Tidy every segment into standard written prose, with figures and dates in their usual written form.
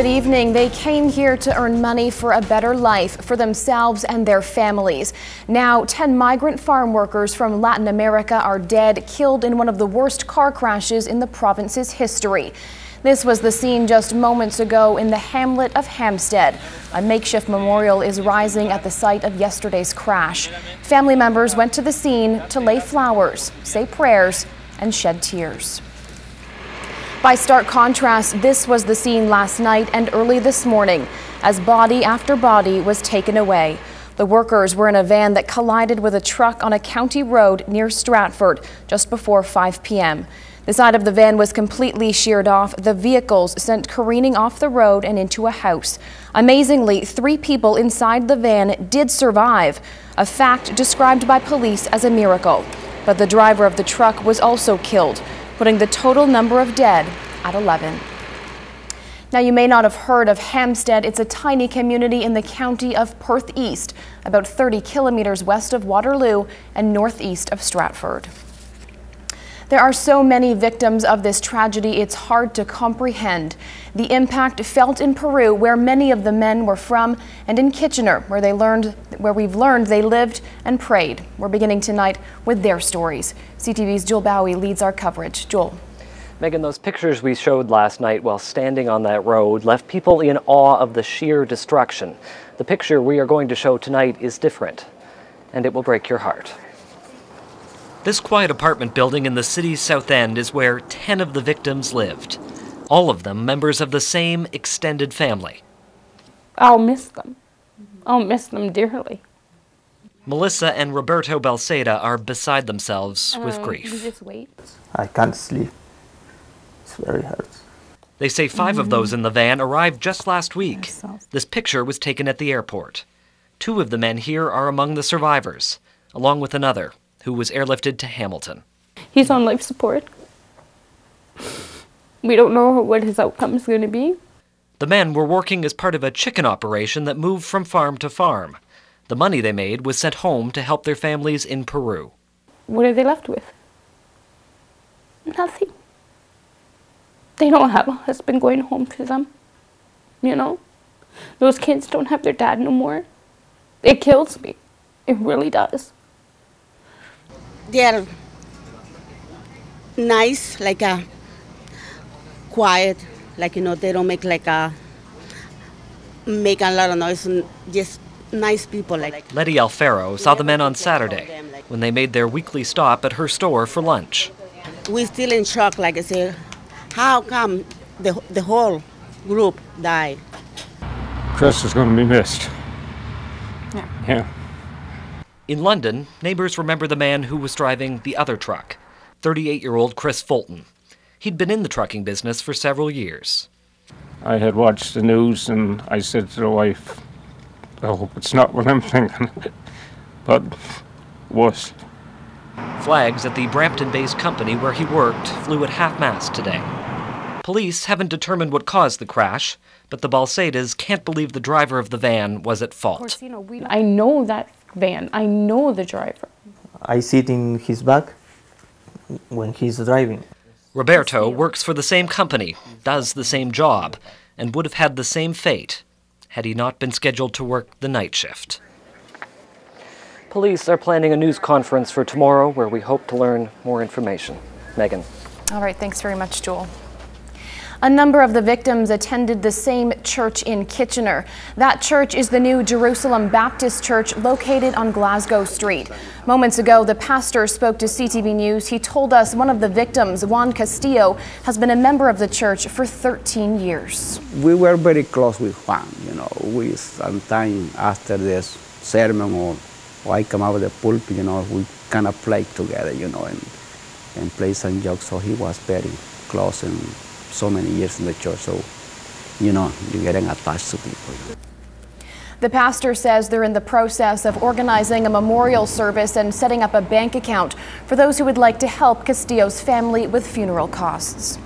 Good evening. They came here to earn money for a better life for themselves and their families. Now, 10 migrant farm workers from Latin America are dead, killed in one of the worst car crashes in the province's history. This was the scene just moments ago in the hamlet of Hampstead. A makeshift memorial is rising at the site of yesterday's crash. Family members went to the scene to lay flowers, say prayers, and shed tears. By stark contrast, this was the scene last night and early this morning as body after body was taken away. The workers were in a van that collided with a truck on a county road near Stratford just before 5 p.m. The side of the van was completely sheared off, the vehicles sent careening off the road and into a house. Amazingly, 3 people inside the van did survive, a fact described by police as a miracle. But the driver of the truck was also killed, putting the total number of dead at 11. Now, you may not have heard of Hampstead. It's a tiny community in the county of Perth East, about 30 kilometers west of Waterloo and northeast of Stratford. There are so many victims of this tragedy, it's hard to comprehend. The impact felt in Peru, where many of the men were from, and in Kitchener, where we've learned they lived and prayed. We're beginning tonight with their stories. CTV's Joel Bowie leads our coverage. Joel. Megan, those pictures we showed last night while standing on that road left people in awe of the sheer destruction. The picture we are going to show tonight is different, and it will break your heart. This quiet apartment building in the city's south end is where 10 of the victims lived. All of them members of the same extended family. I'll miss them. I'll miss them dearly. Melissa and Roberto Balseda are beside themselves with grief. You just wait. I can't sleep. It's very hard. They say 5 of those in the van arrived just last week. This picture was taken at the airport. 2 of the men here are among the survivors, along with another who was airlifted to Hamilton. He's on life support. We don't know what his outcome is going to be. The men were working as part of a chicken operation that moved from farm to farm. The money they made was sent home to help their families in Peru. What are they left with? Nothing. They don't have a husband going home to them. You know? Those kids don't have their dad no more. It kills me. It really does. They're nice, like a quiet, like, you know, they don't make like make a lot of noise, and just nice people. Like Letty Alfaro saw the men on Saturday when they made their weekly stop at her store for lunch. We're still in shock, like I say, how come the whole group died? Chris is going to be missed. Yeah. In London, neighbors remember the man who was driving the other truck, 38-year-old Chris Fulton. He'd been in the trucking business for several years. I had watched the news and I said to the wife, I hope it's not what I'm thinking, but it was. Flags at the Brampton-based company where he worked flew at half-mast today. Police haven't determined what caused the crash, but the Balsedas can't believe the driver of the van was at fault. Of course, you know, I know that van. I know the driver. I sit in his back when he's driving. Roberto works for the same company, does the same job, and would have had the same fate had he not been scheduled to work the night shift. Police are planning a news conference for tomorrow where we hope to learn more information. Megan. All right, thanks very much, Joel. A number of the victims attended the same church in Kitchener. That church is the New Jerusalem Baptist Church located on Glasgow Street. Moments ago, the pastor spoke to CTV News. He told us one of the victims, Juan Castillo, has been a member of the church for 13 years. We were very close with Juan, you know. We sometimes after this sermon or I come out of the pulpit, you know, we kind of played together, you know, and play some jokes. So he was very close and so many years in the church, so, you know, you're getting attached to people. The pastor says they're in the process of organizing a memorial service and setting up a bank account for those who would like to help Castillo's family with funeral costs.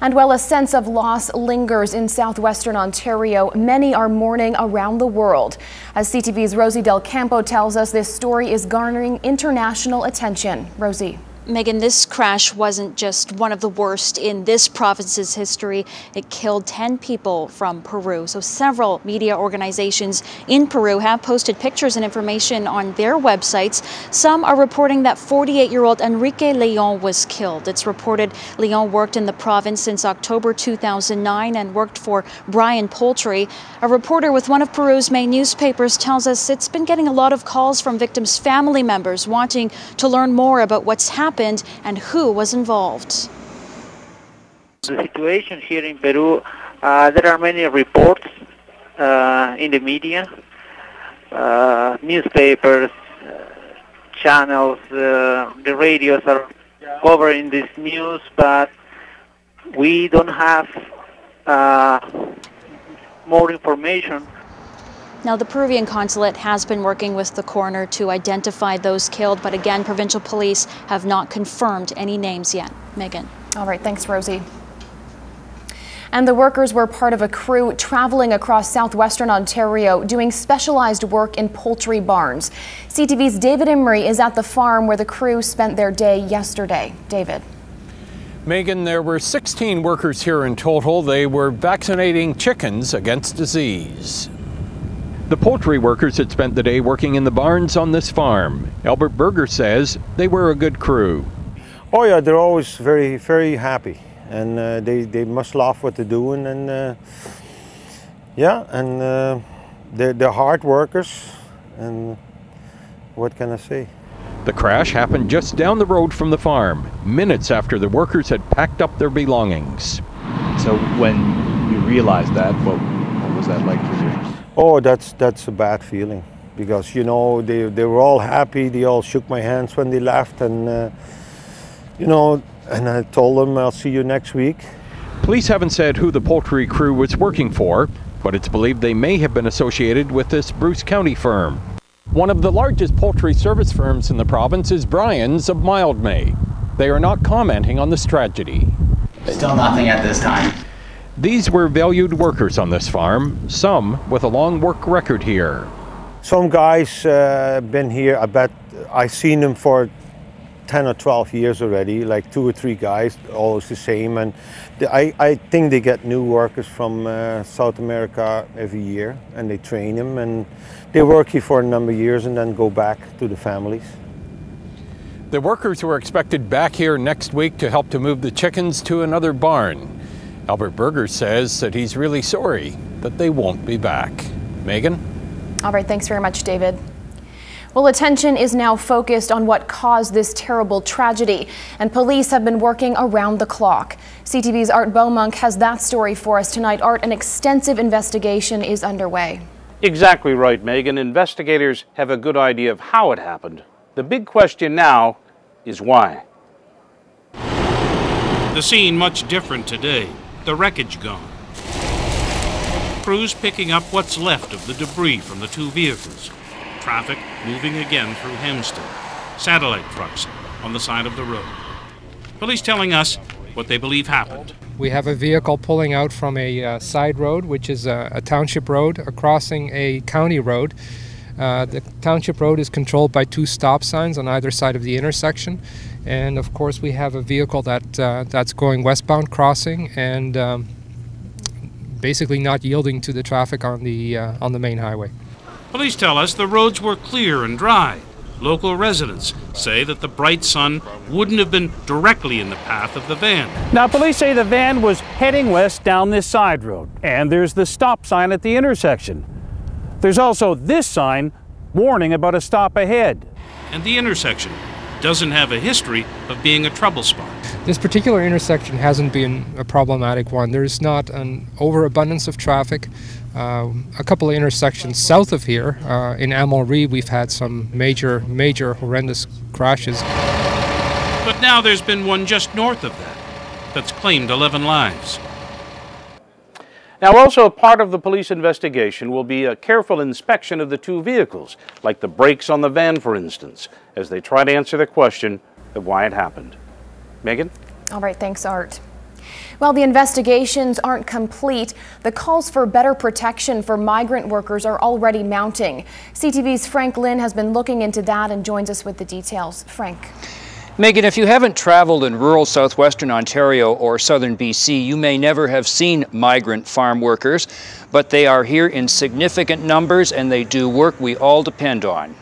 And while a sense of loss lingers in southwestern Ontario, many are mourning around the world. As CTV's Rosie Del Campo tells us, this story is garnering international attention. Rosie. Megan, this crash wasn't just one of the worst in this province's history. It killed 10 people from Peru. So several media organizations in Peru have posted pictures and information on their websites. Some are reporting that 48-year-old Enrique Leon was killed. It's reported Leon worked in the province since October 2009 and worked for Brian Poultry. A reporter with one of Peru's main newspapers tells us it's been getting a lot of calls from victims' family members wanting to learn more about what's happened and who was involved. The situation here in Peru, there are many reports in the media, newspapers, channels, the radios are covering this news, but we don't have more information. Now, the Peruvian consulate has been working with the coroner to identify those killed, but again, provincial police have not confirmed any names yet. Megan. All right, thanks, Rosie. And the workers were part of a crew traveling across southwestern Ontario doing specialized work in poultry barns. CTV's David Emery is at the farm where the crew spent their day yesterday. David. Megan, there were 16 workers here in total. They were vaccinating chickens against disease. The poultry workers had spent the day working in the barns on this farm. Albert Berger says they were a good crew. Oh yeah, they're always very, very happy, and they must love what they're doing, and they're hard workers, and what can I say? The crash happened just down the road from the farm, minutes after the workers had packed up their belongings. So when you realized that, what was that like for you? Oh, that's a bad feeling, because, you know, they were all happy. They all shook my hands when they left, and you know, and I told them I'll see you next week. Police haven't said who the poultry crew was working for, but it's believed they may have been associated with this Bruce County firm. One of the largest poultry service firms in the province is Brian's of Mildmay. They are not commenting on this tragedy. Still nothing at this time. These were valued workers on this farm, some with a long work record here. Some guys been here, I bet I've seen them for 10 or 12 years already, like 2 or 3 guys, always the same. And I think they get new workers from South America every year, and they train them, and they work here for a number of years and then go back to the families. The workers were expected back here next week to help to move the chickens to another barn. Albert Berger says that he's really sorry that they won't be back. Megan? All right, thanks very much, David. Well, attention is now focused on what caused this terrible tragedy, and police have been working around the clock. CTV's Art Beaumonk has that story for us tonight. Art, an extensive investigation is underway. Exactly right, Megan. Investigators have a good idea of how it happened. The big question now is why. The scene much different today. The wreckage gone. Crews picking up what's left of the debris from the 2 vehicles. Traffic moving again through Hempstead. Satellite trucks on the side of the road. Police telling us what they believe happened. We have a vehicle pulling out from a side road, which is a township road, crossing a county road. The township road is controlled by 2 stop signs on either side of the intersection. And of course we have a vehicle that's going westbound crossing and basically not yielding to the traffic on the main highway. Police tell us the roads were clear and dry. Local residents say that the bright sun wouldn't have been directly in the path of the van. Now, police say the van was heading west down this side road, and there's the stop sign at the intersection. There's also this sign warning about a stop ahead. And the intersection doesn't have a history of being a trouble spot. This particular intersection hasn't been a problematic one. There's not an overabundance of traffic. A couple of intersections south of here, in Amalri, we've had some major horrendous crashes. But now there's been one just north of that that's claimed 11 lives. Now, also part of the police investigation will be a careful inspection of the 2 vehicles, like the brakes on the van, for instance, as they try to answer the question of why it happened. Megan? All right, thanks, Art. While the investigations aren't complete, the calls for better protection for migrant workers are already mounting. CTV's Frank Lynn has been looking into that and joins us with the details. Frank. Megan, if you haven't traveled in rural southwestern Ontario or southern BC, you may never have seen migrant farm workers, but they are here in significant numbers and they do work we all depend on.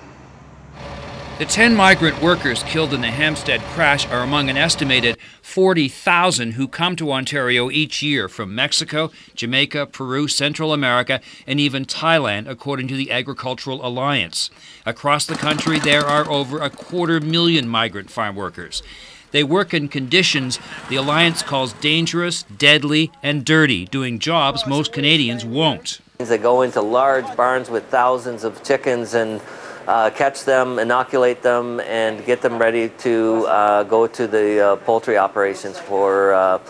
The 10 migrant workers killed in the Hampstead crash are among an estimated 40,000 who come to Ontario each year from Mexico, Jamaica, Peru, Central America, and even Thailand, according to the Agricultural Alliance. Across the country, there are over 250,000 migrant farm workers. They work in conditions the Alliance calls dangerous, deadly, and dirty, doing jobs most Canadians won't. They go into large barns with thousands of chickens and catch them, inoculate them, and get them ready to go to the poultry operations for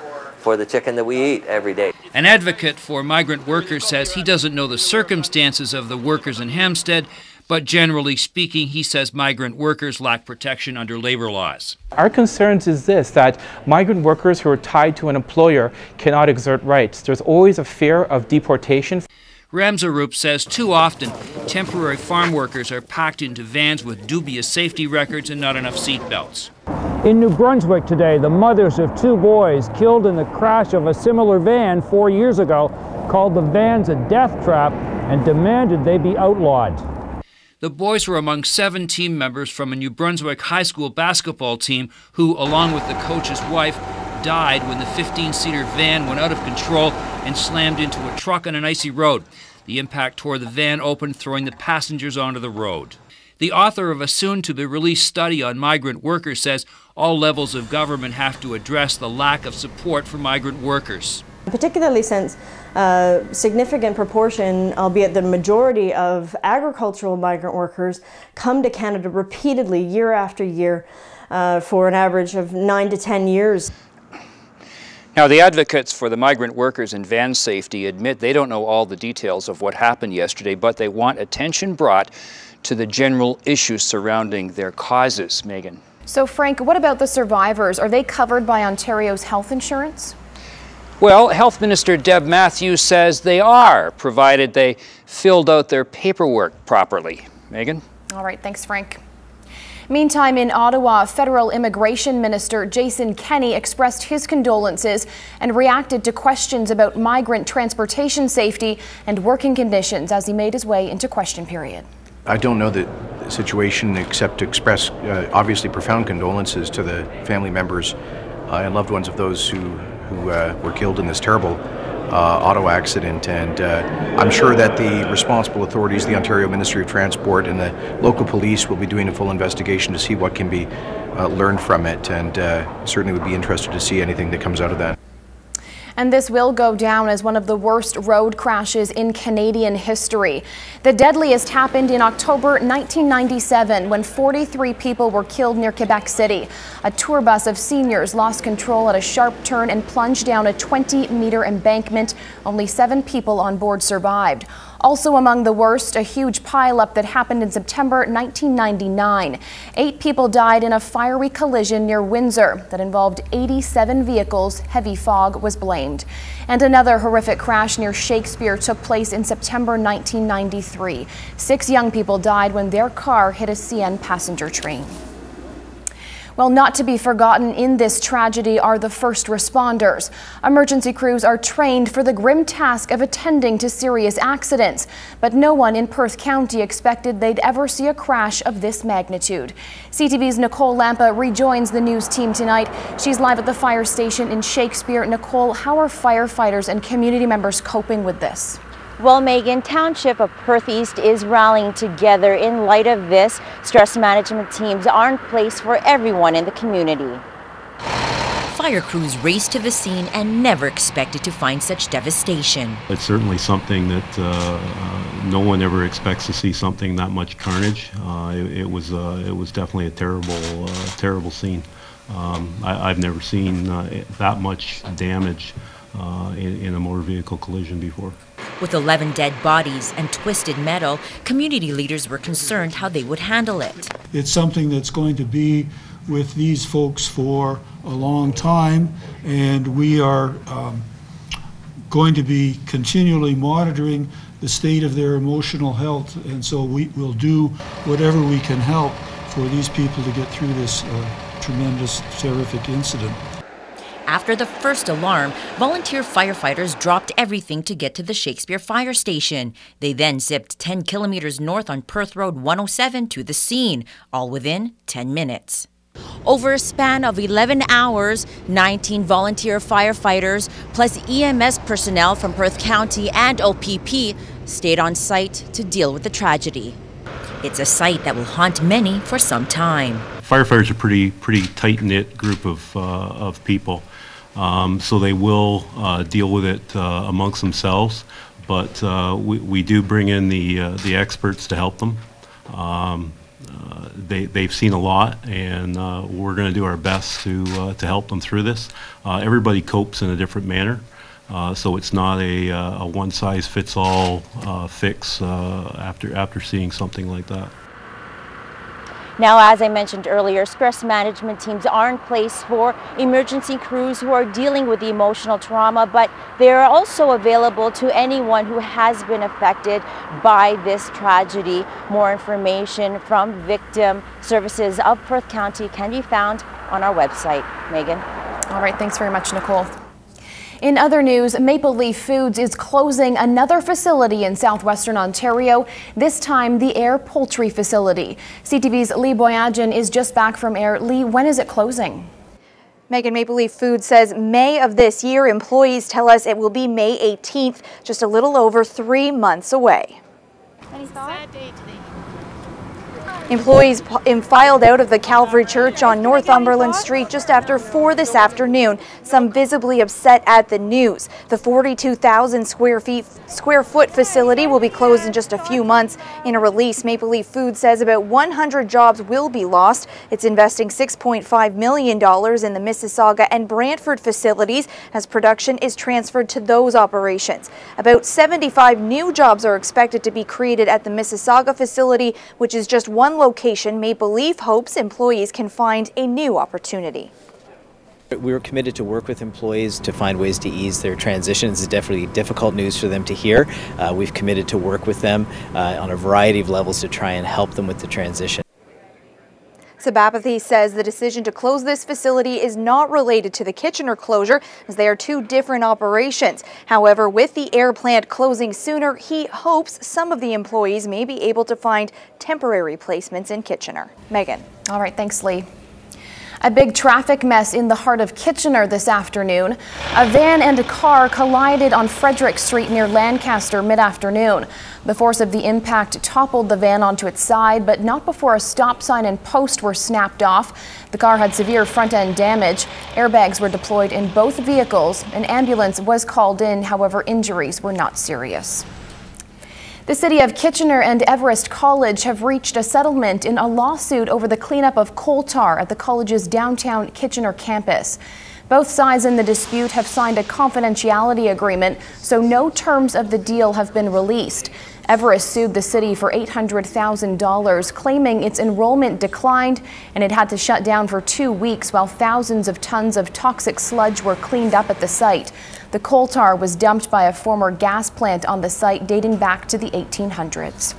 the chicken that we eat every day. An advocate for migrant workers says he doesn't know the circumstances of the workers in Hampstead, but generally speaking, he says migrant workers lack protection under labor laws. Our concerns is this, that migrant workers who are tied to an employer cannot exert rights. There's always a fear of deportation. Ramsarup says too often temporary farm workers are packed into vans with dubious safety records and not enough seat belts. In New Brunswick today, the mothers of 2 boys killed in the crash of a similar van 4 years ago called the vans a death trap and demanded they be outlawed. The boys were among 7 team members from a New Brunswick high school basketball team who, along with the coach's wife, died when the 15-seater van went out of control and slammed into a truck on an icy road. The impact tore the van open, throwing the passengers onto the road. The author of a soon-to-be-released study on migrant workers says all levels of government have to address the lack of support for migrant workers. Particularly since a significant proportion, albeit the majority of agricultural migrant workers, come to Canada repeatedly year after year for an average of 9 to 10 years. Now, the advocates for the migrant workers and van safety admit they don't know all the details of what happened yesterday, but they want attention brought to the general issues surrounding their causes. Megan. So, Frank, what about the survivors? Are they covered by Ontario's health insurance? Well, Health Minister Deb Matthews says they are, provided they filled out their paperwork properly. Megan? All right, thanks, Frank. Meantime, in Ottawa, Federal Immigration Minister Jason Kenney expressed his condolences and reacted to questions about migrant transportation safety and working conditions as he made his way into question period. I don't know the situation except to express obviously profound condolences to the family members and loved ones of those who were killed in this terrible auto accident, and I'm sure that the responsible authorities, the Ontario Ministry of Transport and the local police, will be doing a full investigation to see what can be learned from it, and certainly would be interested to see anything that comes out of that. And this will go down as one of the worst road crashes in Canadian history. The deadliest happened in October 1997 when 43 people were killed near Quebec City. A tour bus of seniors lost control at a sharp turn and plunged down a 20-meter embankment. Only 7 people on board survived. Also among the worst, a huge pileup that happened in September 1999. 8 people died in a fiery collision near Windsor that involved 87 vehicles. Heavy fog was blamed. And another horrific crash near Shakespeare took place in September 1993. 6 young people died when their car hit a CN passenger train. Well, not to be forgotten in this tragedy are the first responders. Emergency crews are trained for the grim task of attending to serious accidents, but no one in Perth County expected they'd ever see a crash of this magnitude. CTV's Nicole Lampa rejoins the news team tonight. She's live at the fire station in Shakespeare. Nicole, how are firefighters and community members coping with this? Well, Megan, Township of Perth East is rallying together in light of this. Stress management teams are in place for everyone in the community. Fire crews raced to the scene and never expected to find such devastation. It's certainly something that no one ever expects to see something that much carnage. It was definitely a terrible scene. I've never seen that much damage in a motor vehicle collision before. With 11 dead bodies and twisted metal, community leaders were concerned how they would handle it. It's something that's going to be with these folks for a long time, and we are going to be continually monitoring the state of their emotional health, and so we will do whatever we can help for these people to get through this tremendous, terrific incident. After the first alarm, volunteer firefighters dropped everything to get to the Shakespeare Fire Station. They then zipped 10 kilometers north on Perth Road 107 to the scene, all within 10 minutes. Over a span of 11 hours, 19 volunteer firefighters plus EMS personnel from Perth County and OPP stayed on site to deal with the tragedy. It's a sight that will haunt many for some time. Firefighters are pretty tight-knit group of people, so they will deal with it amongst themselves. But we do bring in the experts to help them. They've seen a lot, and we're going to do our best to help them through this. Everybody copes in a different manner, so it's not a one-size-fits-all fix after seeing something like that. Now, as I mentioned earlier, stress management teams are in place for emergency crews who are dealing with the emotional trauma, but they are also available to anyone who has been affected by this tragedy. More information from Victim Services of Perth County can be found on our website. Megan. All right, thanks very much, Nicole. In other news, Maple Leaf Foods is closing another facility in southwestern Ontario, this time the Ayr Poultry Facility. CTV's Lee Boyajian is just back from Ayr. Lee, when is it closing? Megan, Maple Leaf Foods says May of this year. Employees tell us it will be May 18th, just a little over 3 months away. Any thoughts? Employees filed out of the Calvary Church on Northumberland Street just after 4 this afternoon, some visibly upset at the news. The 42,000 square foot facility will be closed in just a few months. In a release, Maple Leaf Foods says about 100 jobs will be lost. It's investing $6.5 million in the Mississauga and Brantford facilities as production is transferred to those operations. About 75 new jobs are expected to be created at the Mississauga facility, which is just one location. Maple Leaf hopes employees can find a new opportunity. We were committed to work with employees to find ways to ease their transitions. It's definitely difficult news for them to hear. We've committed to work with them on a variety of levels to try and help them with the transition. Sababathy says the decision to close this facility is not related to the Kitchener closure, as they are two different operations. However, with the Ayr plant closing sooner, he hopes some of the employees may be able to find temporary placements in Kitchener. Megan. All right, thanks, Lee. A big traffic mess in the heart of Kitchener this afternoon. A van and a car collided on Frederick Street near Lancaster mid-afternoon. The force of the impact toppled the van onto its side, but not before a stop sign and post were snapped off. The car had severe front-end damage. Airbags were deployed in both vehicles. An ambulance was called in, however, injuries were not serious. The City of Kitchener and Everest College have reached a settlement in a lawsuit over the cleanup of coal tar at the college's downtown Kitchener campus. Both sides in the dispute have signed a confidentiality agreement, so no terms of the deal have been released. Everest sued the city for $800,000, claiming its enrollment declined and it had to shut down for 2 weeks while thousands of tons of toxic sludge were cleaned up at the site. The coal tar was dumped by a former gas plant on the site dating back to the 1800s.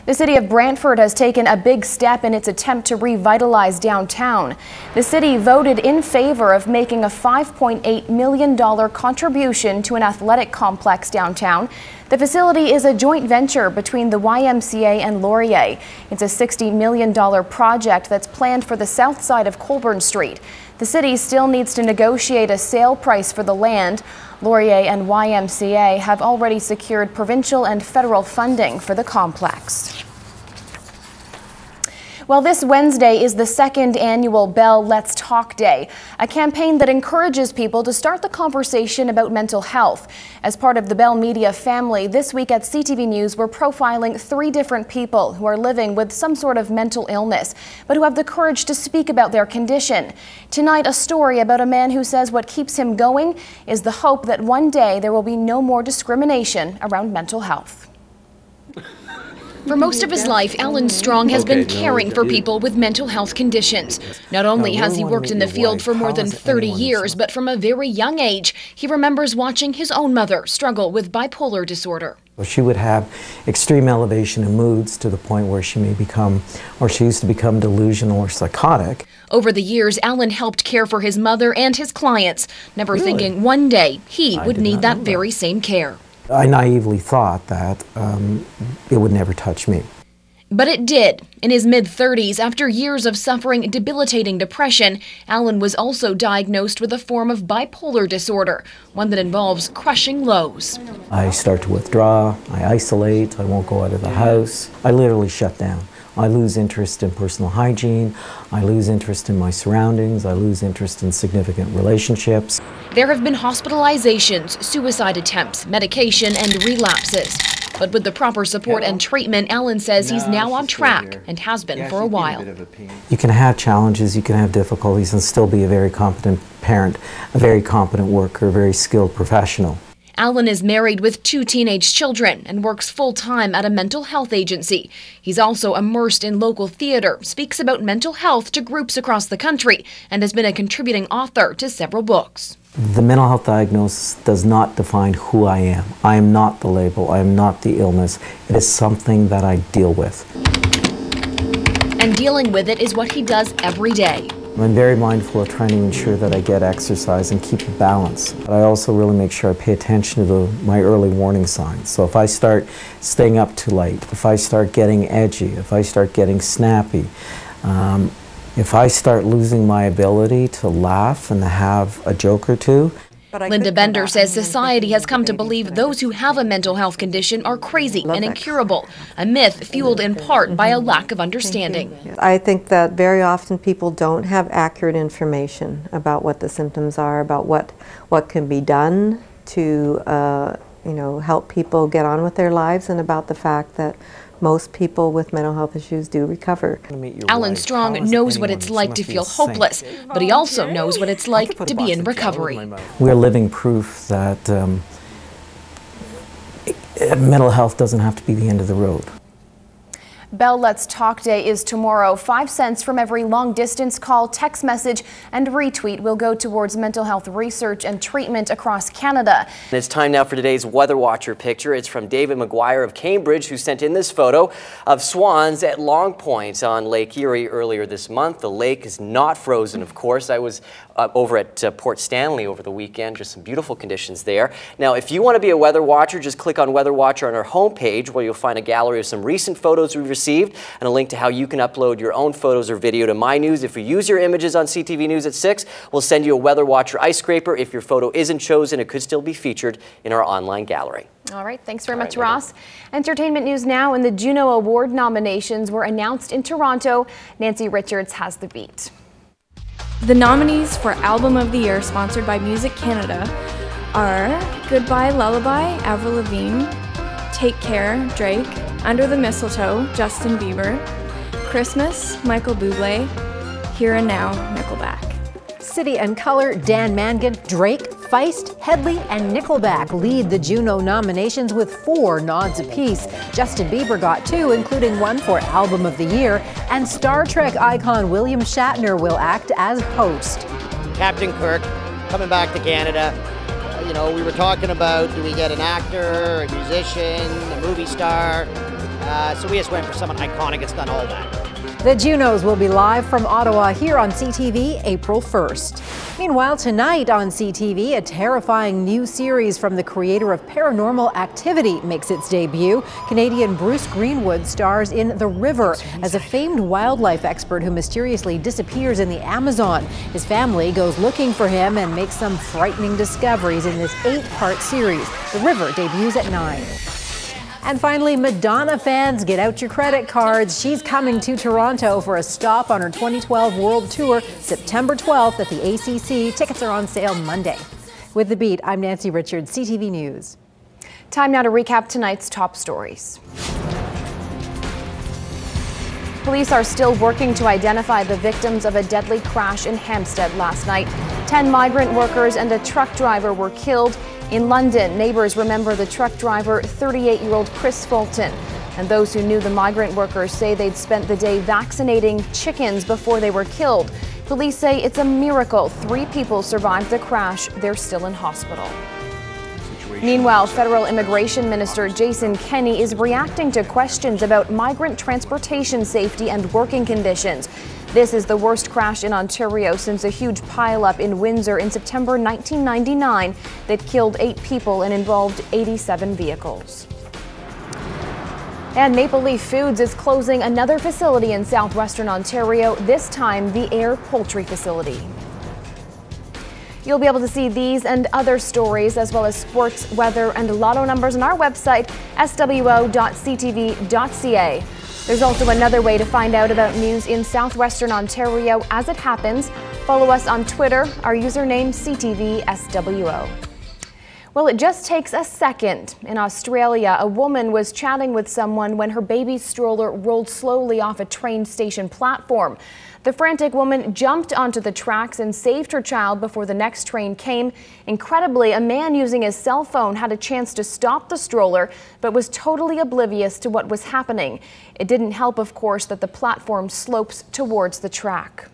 The city of Brantford has taken a big step in its attempt to revitalize downtown. The city voted in favor of making a $5.8 million contribution to an athletic complex downtown. The facility is a joint venture between the YMCA and Laurier. It's a $60 million project that's planned for the south side of Colburn Street. The city still needs to negotiate a sale price for the land. Laurier and YMCA have already secured provincial and federal funding for the complex. Well, this Wednesday is the second annual Bell Let's Talk Day, a campaign that encourages people to start the conversation about mental health. As part of the Bell Media family, this week at CTV News, we're profiling 3 different people who are living with some sort of mental illness, but who have the courage to speak about their condition. Tonight, a story about a man who says what keeps him going is the hope that one day there will be no more discrimination around mental health. For most of his life, Alan Strong has been caring for people with mental health conditions. Not only has he worked in the field for more than 30 years, but from a very young age, he remembers watching his own mother struggle with bipolar disorder. She would have extreme elevation in moods to the point where she may become, or she used to become delusional or psychotic. Over the years, Alan helped care for his mother and his clients, never thinking one day he would need that very same care. I naively thought that it would never touch me. But it did. In his mid-30s, after years of suffering debilitating depression, Alan was also diagnosed with a form of bipolar disorder, one that involves crushing lows. I start to withdraw, I isolate, I won't go out of the house. I literally shut down. I lose interest in personal hygiene, I lose interest in my surroundings, I lose interest in significant relationships. There have been hospitalizations, suicide attempts, medication, and relapses. But with the proper support and treatment, Alan says he's now on track and has been for a while. You can have challenges, you can have difficulties and still be a very competent parent, a very competent worker, a very skilled professional. Alan is married with 2 teenage children and works full-time at a mental health agency. He's also immersed in local theater, speaks about mental health to groups across the country, and has been a contributing author to several books. The mental health diagnosis does not define who I am. I am not the label, I am not the illness. It is something that I deal with. And dealing with it is what he does every day. I'm very mindful of trying to ensure that I get exercise and keep a balance. But I also really make sure I pay attention to my early warning signs. So if I start staying up too late, if I start getting edgy, if I start getting snappy, if I start losing my ability to laugh and to have a joke or two. Linda Bender says society has come to believe those who have a mental health condition are crazy and incurable, a myth fueled in part by a lack of understanding. I think that very often people don't have accurate information about what the symptoms are, about what can be done to help people get on with their lives, and about the fact that most people with mental health issues do recover. Alan Strong knows what it's like to feel hopeless, but he also knows what it's like to be in recovery. We're living proof that mental health doesn't have to be the end of the road. Bell Let's Talk Day is tomorrow. 5 cents from every long-distance call, text message, and retweet will go towards mental health research and treatment across Canada. And it's time now for today's Weather Watcher picture. It's from David McGuire of Cambridge, who sent in this photo of swans at Long Point on Lake Erie earlier this month. The lake is not frozen, of course. I was over at Port Stanley over the weekend. Just some beautiful conditions there. Now, if you want to be a weather watcher, just click on Weather Watcher on our homepage, where you'll find a gallery of some recent photos we've received and a link to how you can upload your own photos or video to My News. If you use your images on CTV News at 6, we'll send you a Weather Watcher ice scraper. If your photo isn't chosen, it could still be featured in our online gallery. All right, thanks very much, Ross. Entertainment news now, and the Juno Award nominations were announced in Toronto. Nancy Richards has the beat. The nominees for Album of the Year, sponsored by Music Canada, are Goodbye Lullaby, Avril Lavigne, Take Care, Drake, Under the Mistletoe, Justin Bieber, Christmas, Michael Bublé, Here and Now, Nickelback. City and Color, Dan Mangan, Drake, Feist, Headley, and Nickelback lead the Juno nominations with 4 nods apiece. Justin Bieber got 2, including one for Album of the Year, and Star Trek icon William Shatner will act as host. Captain Kirk coming back to Canada. You know, we were talking about, do we get an actor, a musician, a movie star? So we just went for someone iconic that's done all that. The Junos will be live from Ottawa here on CTV April 1st. Meanwhile, tonight on CTV, a terrifying new series from the creator of Paranormal Activity makes its debut. Canadian Bruce Greenwood stars in The River as a famed wildlife expert who mysteriously disappears in the Amazon. His family goes looking for him and makes some frightening discoveries in this 8-part series. The River debuts at 9. And finally, Madonna fans, get out your credit cards. She's coming to Toronto for a stop on her 2012 World Tour, September 12th at the ACC. Tickets are on sale Monday. With The Beat, I'm Nancy Richards, CTV News. Time now to recap tonight's top stories. Police are still working to identify the victims of a deadly crash in Hampstead last night. 10 migrant workers and a truck driver were killed. In London, neighbors remember the truck driver, 38-year-old Chris Fulton. And those who knew the migrant workers say they'd spent the day vaccinating chickens before they were killed. Police say it's a miracle 3 people survived the crash. They're still in hospital. Meanwhile, Federal Immigration Minister Jason Kenney is reacting to questions about migrant transportation safety and working conditions. This is the worst crash in Ontario since a huge pileup in Windsor in September 1999 that killed 8 people and involved 87 vehicles. And Maple Leaf Foods is closing another facility in southwestern Ontario, this time the Ayr Poultry Facility. You'll be able to see these and other stories, as well as sports, weather, and lotto numbers on our website, swo.ctv.ca. There's also another way to find out about news in southwestern Ontario as it happens. Follow us on Twitter, our username CTVSWO. Well, it just takes a second. In Australia, a woman was chatting with someone when her baby stroller rolled slowly off a train station platform. The frantic woman jumped onto the tracks and saved her child before the next train came. Incredibly, a man using his cell phone had a chance to stop the stroller, but was totally oblivious to what was happening. It didn't help, of course, that the platform slopes towards the track.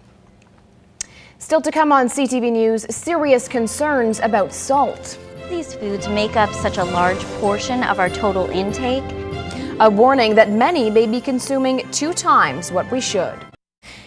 Still to come on CTV News, serious concerns about salt. These foods make up such a large portion of our total intake. A warning that many may be consuming 2 times what we should.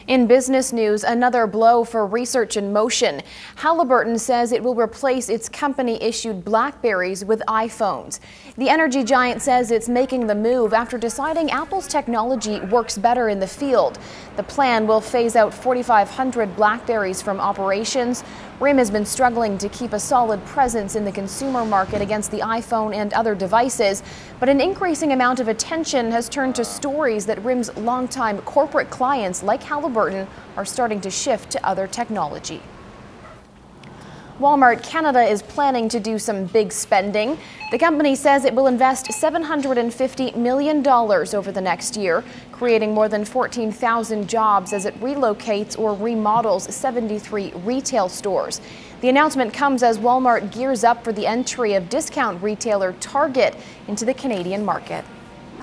In business news, another blow for Research in Motion. Halliburton says it will replace its company-issued BlackBerries with iPhones. The energy giant says it's making the move after deciding Apple's technology works better in the field. The plan will phase out 4,500 BlackBerries from operations. RIM has been struggling to keep a solid presence in the consumer market against the iPhone and other devices, but an increasing amount of attention has turned to stories that RIM's longtime corporate clients like Halliburton are starting to shift to other technology. Walmart Canada is planning to do some big spending. The company says it will invest $750 million over the next year, creating more than 14,000 jobs as it relocates or remodels 73 retail stores. The announcement comes as Walmart gears up for the entry of discount retailer Target into the Canadian market.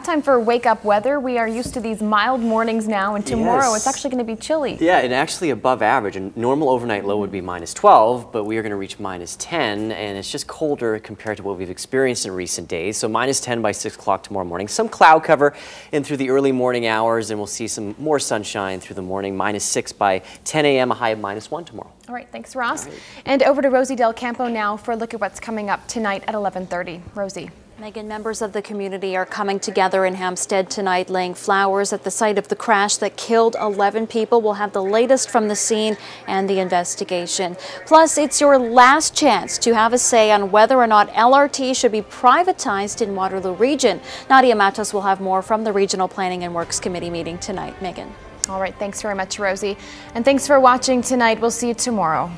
Time for wake up weather. We are used to these mild mornings now, and tomorrow it's actually going to be chilly. Yeah, and actually above average. A normal overnight low would be -12, but we are going to reach -10, and it's just colder compared to what we've experienced in recent days. So -10 by 6 o'clock tomorrow morning. Some cloud cover in through the early morning hours, and we'll see some more sunshine through the morning. -6 by 10 a.m., a high of -1 tomorrow. All right, thanks, Ross. And over to Rosie Del Campo now for a look at what's coming up tonight at 11:30. Rosie. Megan, members of the community are coming together in Hampstead tonight, laying flowers at the site of the crash that killed 11 people. We'll have the latest from the scene and the investigation. Plus, it's your last chance to have a say on whether or not LRT should be privatized in Waterloo Region. Nadia Matos will have more from the Regional Planning and Works Committee meeting tonight. Megan. All right, thanks very much, Rosie. And thanks for watching tonight. We'll see you tomorrow.